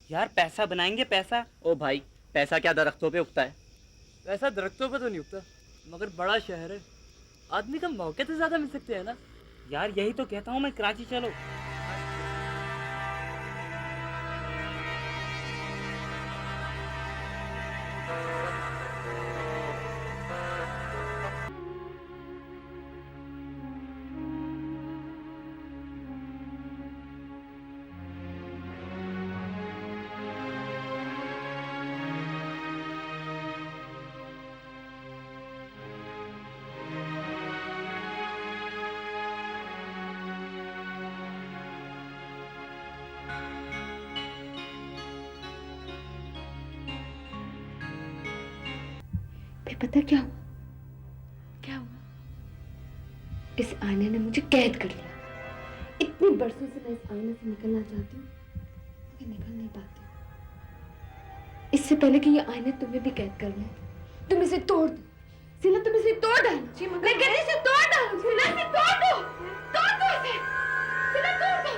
यार पैसा बनाएंगे पैसा। ओ भाई, पैसा क्या दरख्तों पे उगता है? पैसा दरख्तों पे तो नहीं उगता, मगर बड़ा शहर है, आदमी का मौके तो ज्यादा मिल सकते हैं ना। यार यही तो कहता हूँ मैं, कराची चलो। फिर पता क्या हुआ? क्या हुआ? इस आईने ने मुझे कैद कर लिया। इतने बरसों से मैं इस आईने से निकलना चाहती हूँ, मगर निकल नहीं पाती। इससे पहले कि ये आईने तुम्हें भी कैद कर लें, तुम इसे तोड़ दो। सिला, तुम इसे तोड़ डालो। जी मगर मैं कहती इसे तोड़ डालो। सिला, इसे तोड़ दो। तोड़ दो इसे। सिला, तोड़ दो।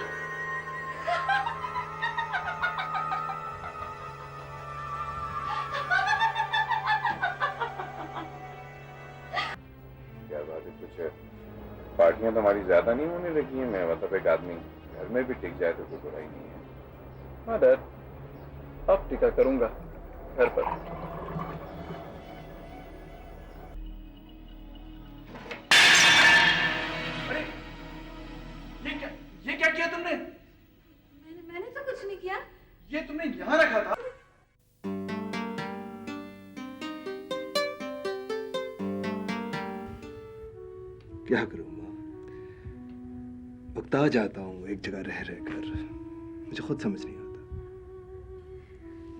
क्या बात है, कुछ पार्टियां तो हमारी ज्यादा नहीं होने लगी हैं। मैं मतलब एक आदमी घर में भी टिक जाए तो कोई बुराई नहीं है। मदर, अब टिका करूंगा घर पर। अरे ये क्या किया तुमने? मैंने तो कुछ नहीं किया। ये तुमने यहाँ रखा था? क्या करूं माँ, उकता जाता हूँ एक जगह रह रहकर। मुझे खुद समझ नहीं आता।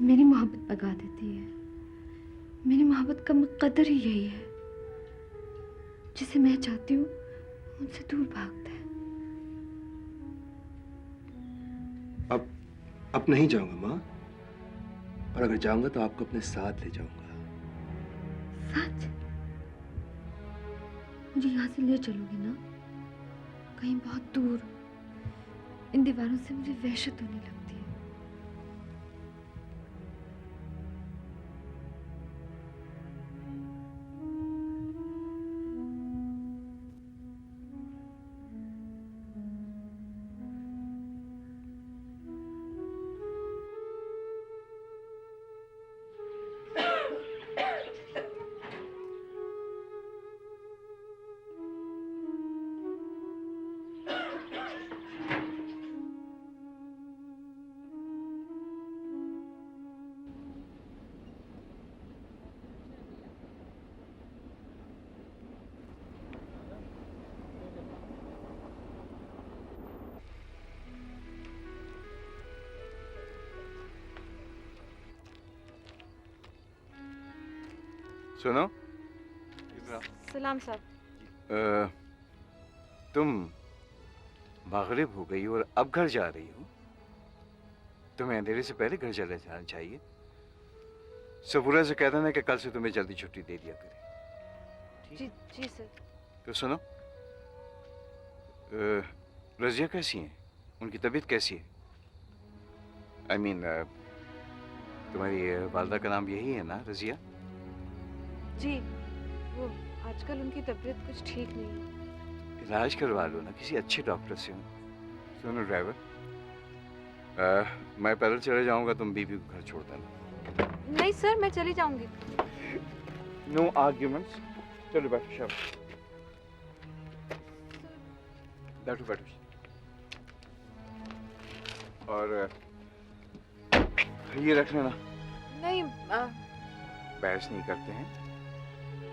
मेरी मोहब्बत भगा देती है। मेरी मोहब्बत का मुकद्दर ही यही है। जिसे मैं चाहती हूँ मुझसे दूर भागता है। अब नहीं जाऊंगा माँ, और अगर जाऊंगा तो आपको अपने साथ ले जाऊंगा। सच? मुझे यहाँ से ले चलोगे ना? कहीं बहुत दूर। इन दीवारों से मुझे वहशत होने लगती है। सुनो, सलाम साहब। तुम मगरिब हो गई और अब घर जा रही हो। तुम्हें अंधेरे से पहले घर चले जाना चाहिए। सफूरा से कह देना कि कल से तुम्हें जल्दी छुट्टी दे दिया करे। जी जी सर। तो सुनो, रजिया कैसी हैं? उनकी तबीयत कैसी है? I mean, तुम्हारी वालदा का नाम यही है ना, रजिया? जी, वो आजकल उनकी तबीयत कुछ ठीक नहीं है। इलाज करवा लो ना किसी अच्छे डॉक्टर से। सुनो ड्राइवर, मैं पैदल चले जाऊंगा, तुम बीबी को घर छोड़ देना। नहीं सर, मैं चली जाऊंगी। No arguments. चलो बैठो शाबाश। बैठो बैठो। और ये रख लेना। नहीं बहस नहीं करते हैं,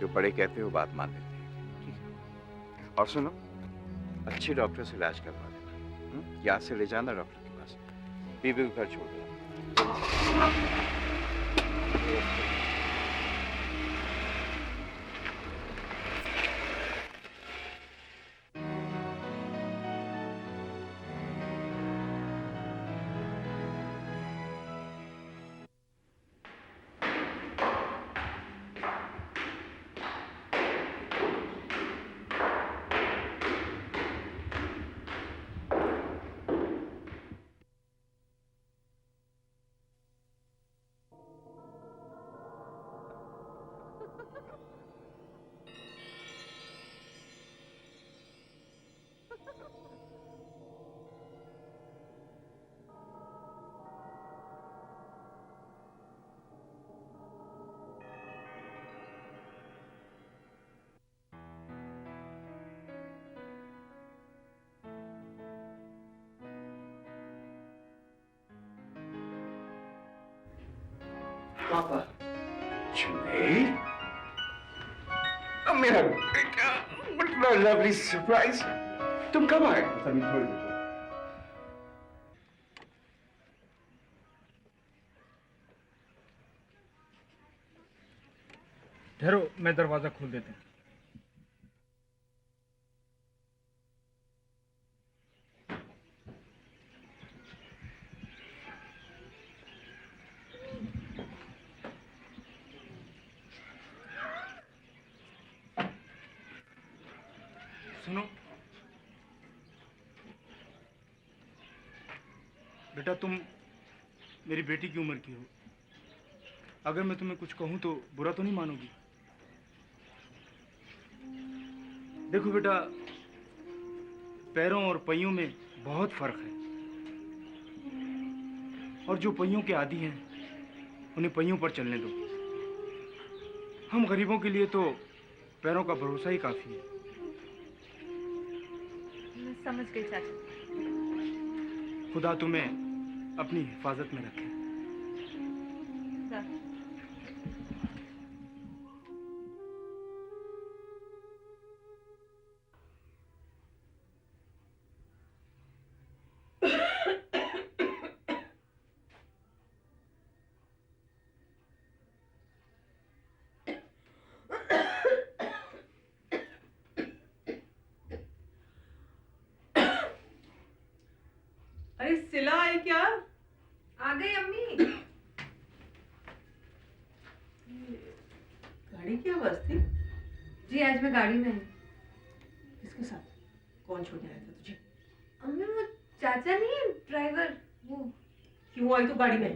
जो बड़े कहते हो बात मान लेते हैं, ठीक है? और सुनो, अच्छे डॉक्टर से इलाज करवा देना। याद से ले जाना डॉक्टर के पास। बीबी को घर छोड़ देना। पापा। जुनैद, अब मेरा बेटा, what a lovely surprise। तुम कब आए? अभी थोड़ी देर। ठहरो, मैं दरवाजा खोल देता हूँ। सुनो बेटा, तुम मेरी बेटी की उम्र की हो। अगर मैं तुम्हें कुछ कहूं तो बुरा तो नहीं मानोगी? देखो बेटा, पैरों और पहियों में बहुत फर्क है, और जो पहियों के आदी हैं उन्हें पहियों पर चलने दो। हम गरीबों के लिए तो पैरों का भरोसा ही काफी है। मैं समझ गई चाचा। खुदा तुम्हें अपनी हिफाजत में रखे। जा। अरे सिला आई क्या? आ गई अम्मी। गाड़ी की आवाज थी। जी आज मैं गाड़ी में हूँ। किसके साथ? कौन छोड़ने आया था तुझे? अम्मी वो चाचा नहीं है ड्राइवर, वो। क्यों आई तू गाड़ी में?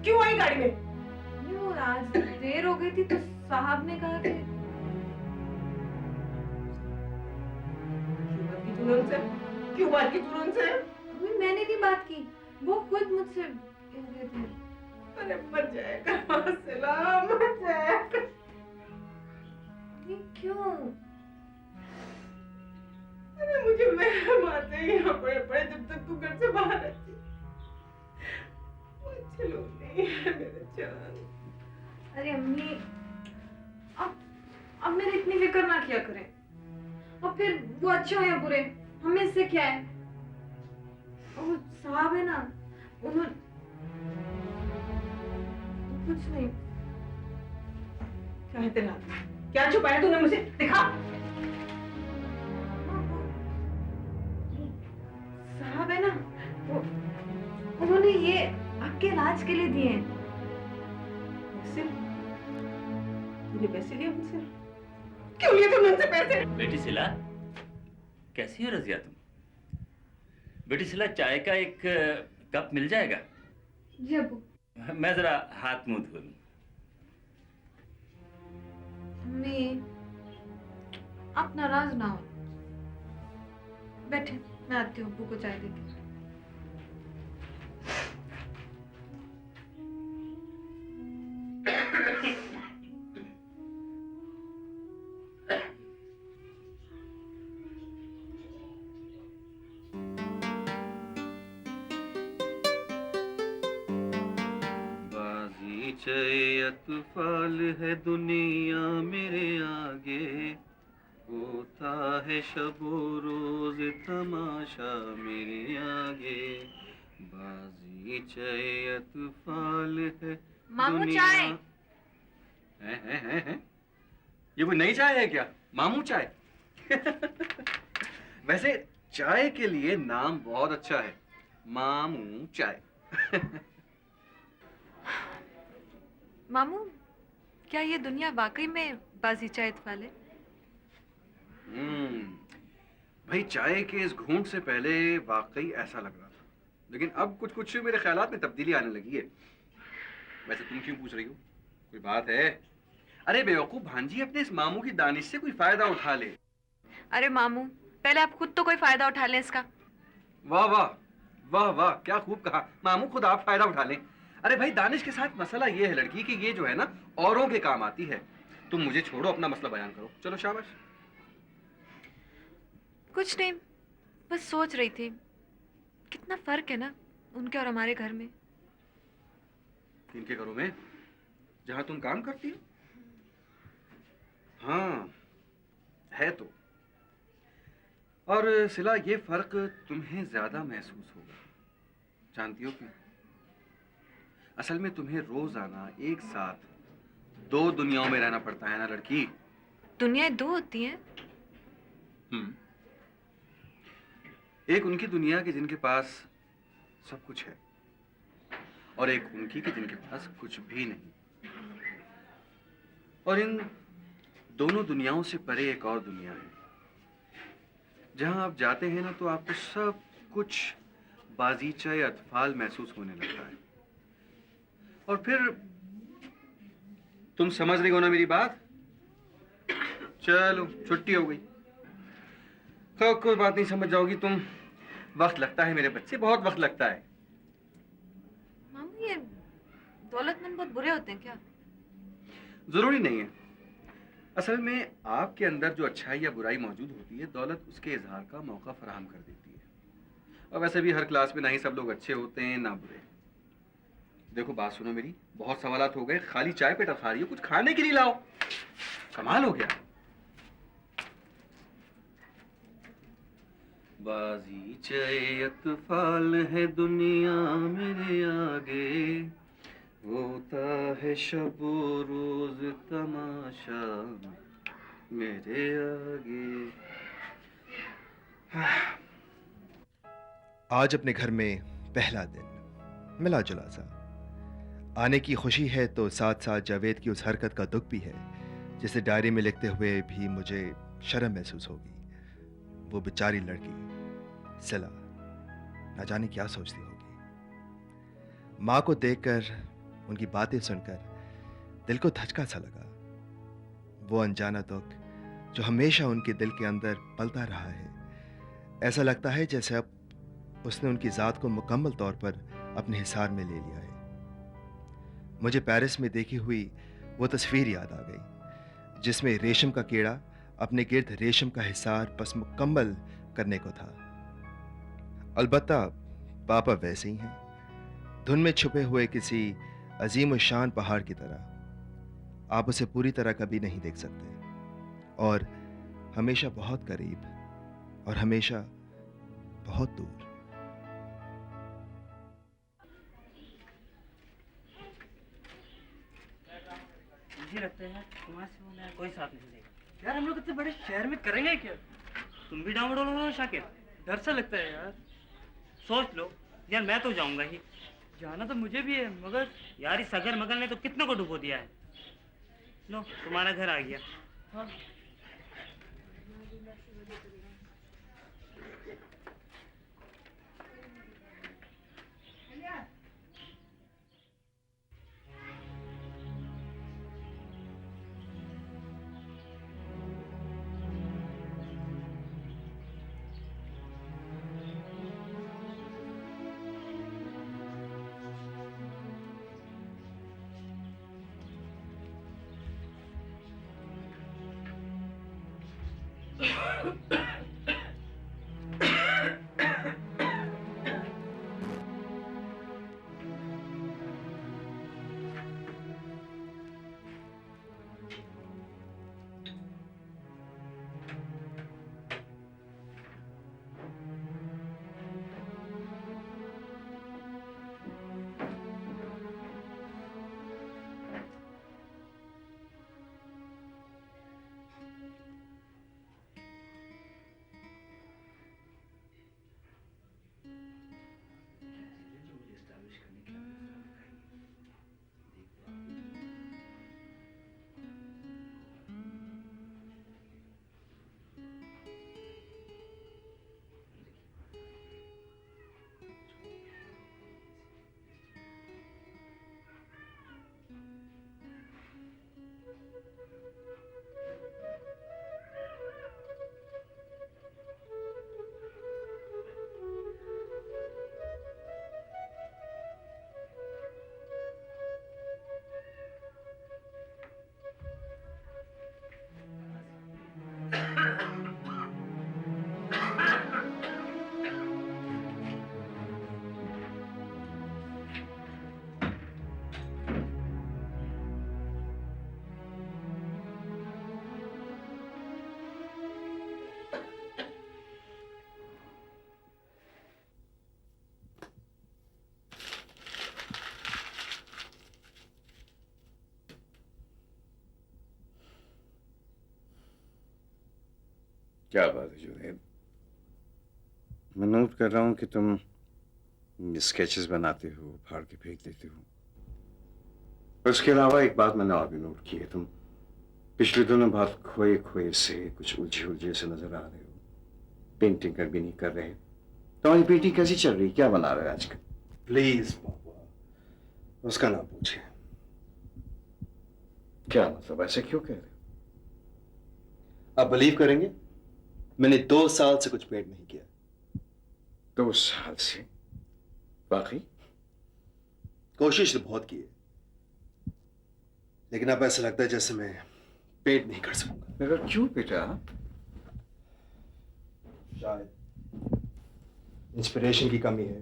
क्यों आई गाड़ी में? अम्मी वो आज देर हो गई थी तो साहब ने कहा कि क्यों बात की तूने उनसे? अम्मी मैंने नहीं बात की, वो खुद मुझसे कह रहे थे। अरे मर जाएगा सिला, मर जाएगा। ये क्यों? अरे मुझे वहम आते हैं यहाँ पड़े पड़े जब तक तू घर से बाहर रहती। वो अच्छे लोग नहीं है मेरे जान। अरे अम्मी अब मेरी इतनी फिक्र ना किया करें। और फिर वो अच्छे हो या बुरे, हमें इससे क्या है? और वो साहब है ना, उन्होंने कुछ नहीं। क्या है तेरा हाथ? क्या छुपाया तूने मुझे? दिखा। साहब है ना, वो उन्होंने ये आपके इलाज के लिए दिए हैं। पैसे? तूने पैसे लिए मुझसे? क्यों लिए तूने मुझसे पैसे? बेटी सिला, कैसी हो रजिया तुम? बेटी सिला, चाय का एक कप मिल जाएगा? जी अबू। मैं जरा हाथ मुंह धो लूं। अम्मी आप नाराज ना हो, बैठे, मैं आती हूँ, अब्बू को चाय देती हूँ। अतफाल है दुनिया मेरे आगे, होता है शबो रोज तमाशा मेरे आगे, बाजीचे अतफाल है मामू दुनिया। चाय। है? ये कोई नई चाय है क्या? मामू चाय? वैसे चाय के लिए नाम बहुत अच्छा है, मामू चाय। मामू क्या ये दुनिया वाकई में बाजीचा इतफाल है? भाई चाय के इस घूंट से पहले वाकई ऐसा लग रहा था, लेकिन अब कुछ कुछ मेरे ख्यालात में तब्दीली आने लगी है। वैसे तुम क्यों पूछ रही हो? कोई बात है? अरे बेवकूफ भांजी, अपने इस मामू की दानिश से कोई फायदा उठा ले। अरे मामू पहले आप खुद तो कोई फायदा उठा लें इसका। वाह वाह वाह वाह, क्या खूब कहा मामू, खुद आप फायदा उठा लें। अरे भाई दानिश के साथ मसला ये है लड़की कि ये जो है ना औरों के काम आती है। तुम मुझे छोड़ो, अपना मसला बयान करो। चलो शाबाश। कुछ नहीं, बस सोच रही थी कितना फर्क है ना उनके और हमारे घर में। इनके घरों में? जहां तुम काम करती हो? हाँ, है तो। और सिला, ये फर्क तुम्हें ज्यादा महसूस होगा। जानती हो क्यों? असल में तुम्हें रोजाना एक साथ दो दुनियाओं में रहना पड़ता है ना लड़की। दुनियाएं दो होती हैं? एक उनकी दुनिया की जिनके पास सब कुछ है, और एक उनकी कि जिनके पास कुछ भी नहीं। और इन दोनों दुनियाओं से परे एक और दुनिया है, जहां आप जाते हैं ना तो आपको सब कुछ बाजीचा या अतफाल महसूस होने लगता है। और फिर तुम समझ रही हो ना मेरी बात? चलो, छुट्टी हो गई। तो कोई बात नहीं, समझ जाओगी तुम। वक्त लगता है मेरे बच्चे, बहुत वक्त लगता है। मामू, ये दौलतमंद बहुत बुरे होते हैं क्या? जरूरी नहीं है। असल में आपके अंदर जो अच्छाई या बुराई मौजूद होती है, दौलत उसके इजहार का मौका फराहम कर देती है। और वैसे भी हर क्लास में ना ही सब लोग अच्छे होते हैं ना बुरे। देखो, बात सुनो मेरी, बहुत सवालात हो गए। खाली चाय पे टखा रही हो, कुछ खाने के लिए लाओ। कमाल हो गया। बाजीचे अतफाल है दुनिया मेरे आगे, होता है शब रोज तमाशा मेरे आगे। आज अपने घर में पहला दिन, मिला जुला सा। आने की खुशी है तो साथ साथ जावेद की उस हरकत का दुख भी है जिसे डायरी में लिखते हुए भी मुझे शर्म महसूस होगी। वो बेचारी लड़की सिला ना जाने क्या सोचती होगी। माँ को देखकर, उनकी बातें सुनकर दिल को धचका सा लगा। वो अनजाना दुख जो हमेशा उनके दिल के अंदर पलता रहा है, ऐसा लगता है जैसे अब उसने उनकी ज़ात को मुकम्मल तौर पर अपने हिसार में ले लिया है। मुझे पेरिस में देखी हुई वो तस्वीर याद आ गई जिसमें रेशम का कीड़ा अपने गिर्द रेशम का हिसार बस मुकम्मल करने को था। अलबत्ता पापा वैसे ही हैं, धुन में छुपे हुए किसी अजीम शान पहाड़ की तरह। आप उसे पूरी तरह कभी नहीं देख सकते, और हमेशा बहुत करीब और हमेशा बहुत दूर। मुझे लगता है तुम्हारे से होना कोई साथ नहीं देगा। यार, हम लोग इतने बड़े शहर में करेंगे क्या? तुम भी डाउनलोड हो शाकिर? डर सा लगता है यार। सोच लो यार, मैं तो जाऊंगा ही। जाना तो मुझे भी है, मगर यार इस अगर मगर ने तो कितने को डुबो दिया है। लो, तुम्हारा घर आ गया। हाँ। क्या बात है जुनैद, मैं नोट कर रहा हूँ कि तुम स्केचेस बनाते हो, फाड़ के फेंक देते हो। उसके अलावा एक बात मैंने और भी नोट की है, तुम पिछले दिनों बहुत खोए खोए से, कुछ उलझे उलझे से नजर आ रहे हो। पेंटिंग कर भी नहीं कर रहे। तुम्हारी पेंटिंग कैसी चल रही, क्या बना रहे हो आजकल? प्लीज बाबा, उसका नाम पूछे। क्या मतलब, ऐसे क्यों कह रहे हो? आप बिलीव करेंगे, मैंने 2 साल से कुछ पेंट नहीं किया। 2 साल से? वाकई? कोशिश तो बहुत की है, लेकिन अब ऐसा लगता है जैसे मैं पेंट नहीं कर सकूंगा। मगर क्यों बेटा? शायद इंस्पिरेशन की कमी है,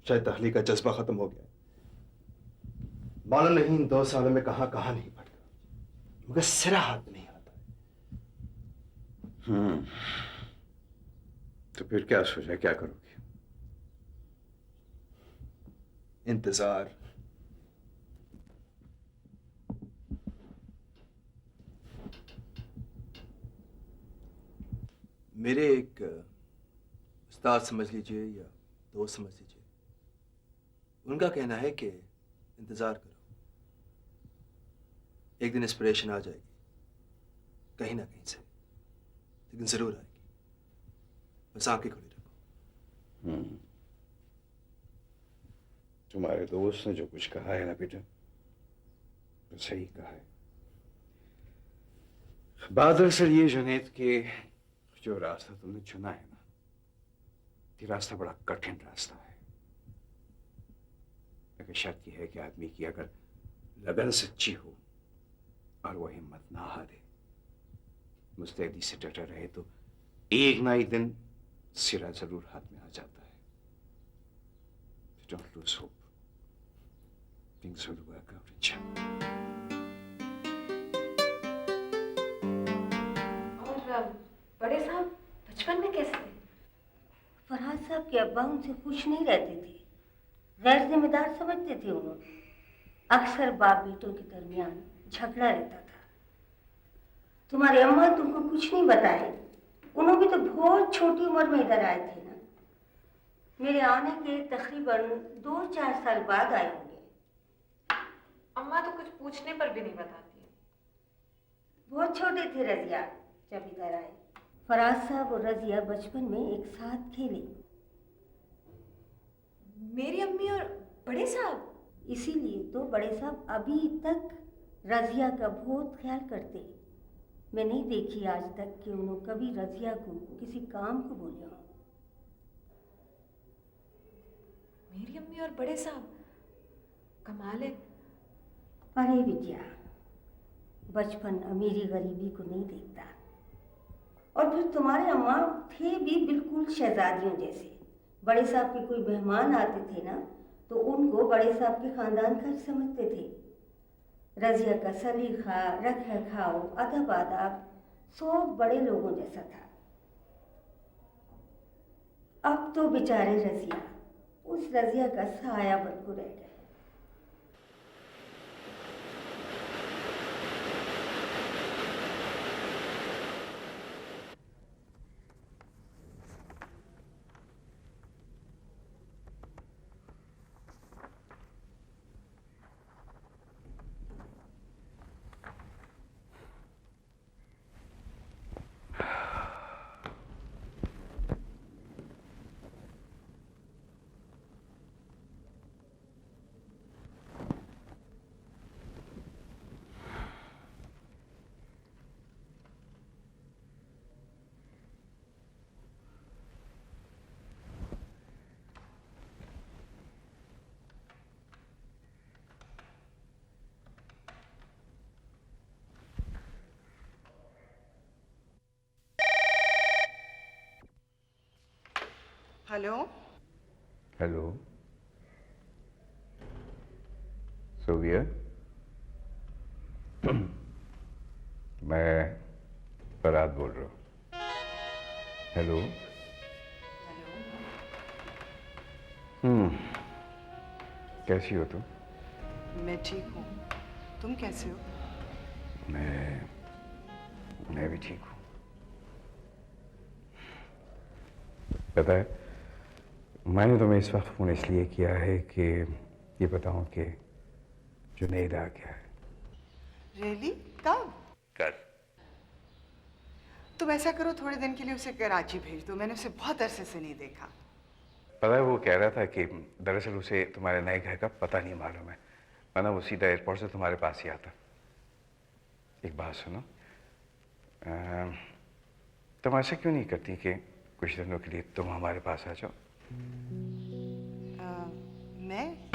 शायद तख्लीक का जज्बा खत्म हो गया। मालूम नहीं इन 2 सालों में कहां कहां नहीं पड़ गया, मगर सिरा हाथ में नहीं आता। तो फिर क्या सोचा, क्या करोगे? इंतजार। मेरे एक उस्ताद समझ लीजिए या दोस्त समझ लीजिए, उनका कहना है कि इंतजार करो, एक दिन इंस्पिरेशन आ जाएगी कहीं ना कहीं से, लेकिन जरूर आएगी। बस आंखें खुली रखो। तुम्हारे दोस्त ने जो कुछ कहा है ना बेटा, तो सही कहा है। बात दरअसल ये जुनैद कि जो रास्ता तुमने चुना है ना, ये रास्ता बड़ा कठिन रास्ता है। लेकिन शर्त यह है कि आदमी की अगर लगन सच्ची हो और वो हिम्मत ना हारे, मुस्तैदी से डटा रहे, तो एक ना एक दिन सिरा जरूर हाथ में आ जाता है। Don't lose hope. Things will work out, inshallah. और बड़े साहब बचपन में कैसे थे? फरहाद साहब के अब्बा उनसे खुश नहीं रहते थे, गैर जिम्मेदार समझते थे उन्होंने। अक्सर बाप बेटों के दरमियान झगड़ा रहता था। तुम्हारे अम्मा तुमको कुछ नहीं बताए, उन्होंने भी तो बहुत छोटी उम्र में इधर आए थे ना। मेरे आने के तकरीबन 2-4 साल बाद आए होंगे। अम्मा तो कुछ पूछने पर भी नहीं बताती है। बहुत छोटे थे रजिया जब इधर आए। फराज साहब और रजिया बचपन में एक साथ खेले। मेरी अम्मी और बड़े साहब? इसीलिए तो बड़े साहब अभी तक रजिया का बहुत ख्याल करते। मैं नहीं देखी आज तक कि उन्होंने कभी रजिया को किसी काम को बोले हो। मेरी अम्मी और बड़े साहब, कमाल है। अरे बिटिया, बचपन अमीरी गरीबी को नहीं देखता। और फिर तुम्हारे अम्मा थे भी बिल्कुल शहजादियों जैसे। बड़े साहब के कोई मेहमान आते थे ना, तो उनको बड़े साहब के खानदान का समझते थे। रजिया का सलीका, रख रखाव, अदब आदाब सब बड़े लोगों जैसा था। अब तो बेचारे रजिया उस रजिया का साया बनकर रह गए। Hello hello, Sovia. मैं फरहाद बोल रहा हूँ। हेलो। कैसी हो तुम? मैं ठीक हूँ, तुम कैसे हो? मैं भी ठीक हूँ। पता है, मैंने तुम्हें इस वक्त फ़ोन इसलिए किया है कि ये बताऊं कि जुनैद आ गया है। रियली? कब? कल। तुम ऐसा करो, थोड़े दिन के लिए उसे कराची भेज दो, मैंने उसे बहुत अरसे से नहीं देखा। पता है, वो कह रहा था कि दरअसल उसे तुम्हारे नए घर का पता नहीं मालूम है, वरना वो सीधा एयरपोर्ट से तुम्हारे पास ही आता। एक बात सुनो, तुम ऐसा क्यों नहीं करती कि कुछ दिनों के लिए तुम हमारे पास आ जाओ? मैं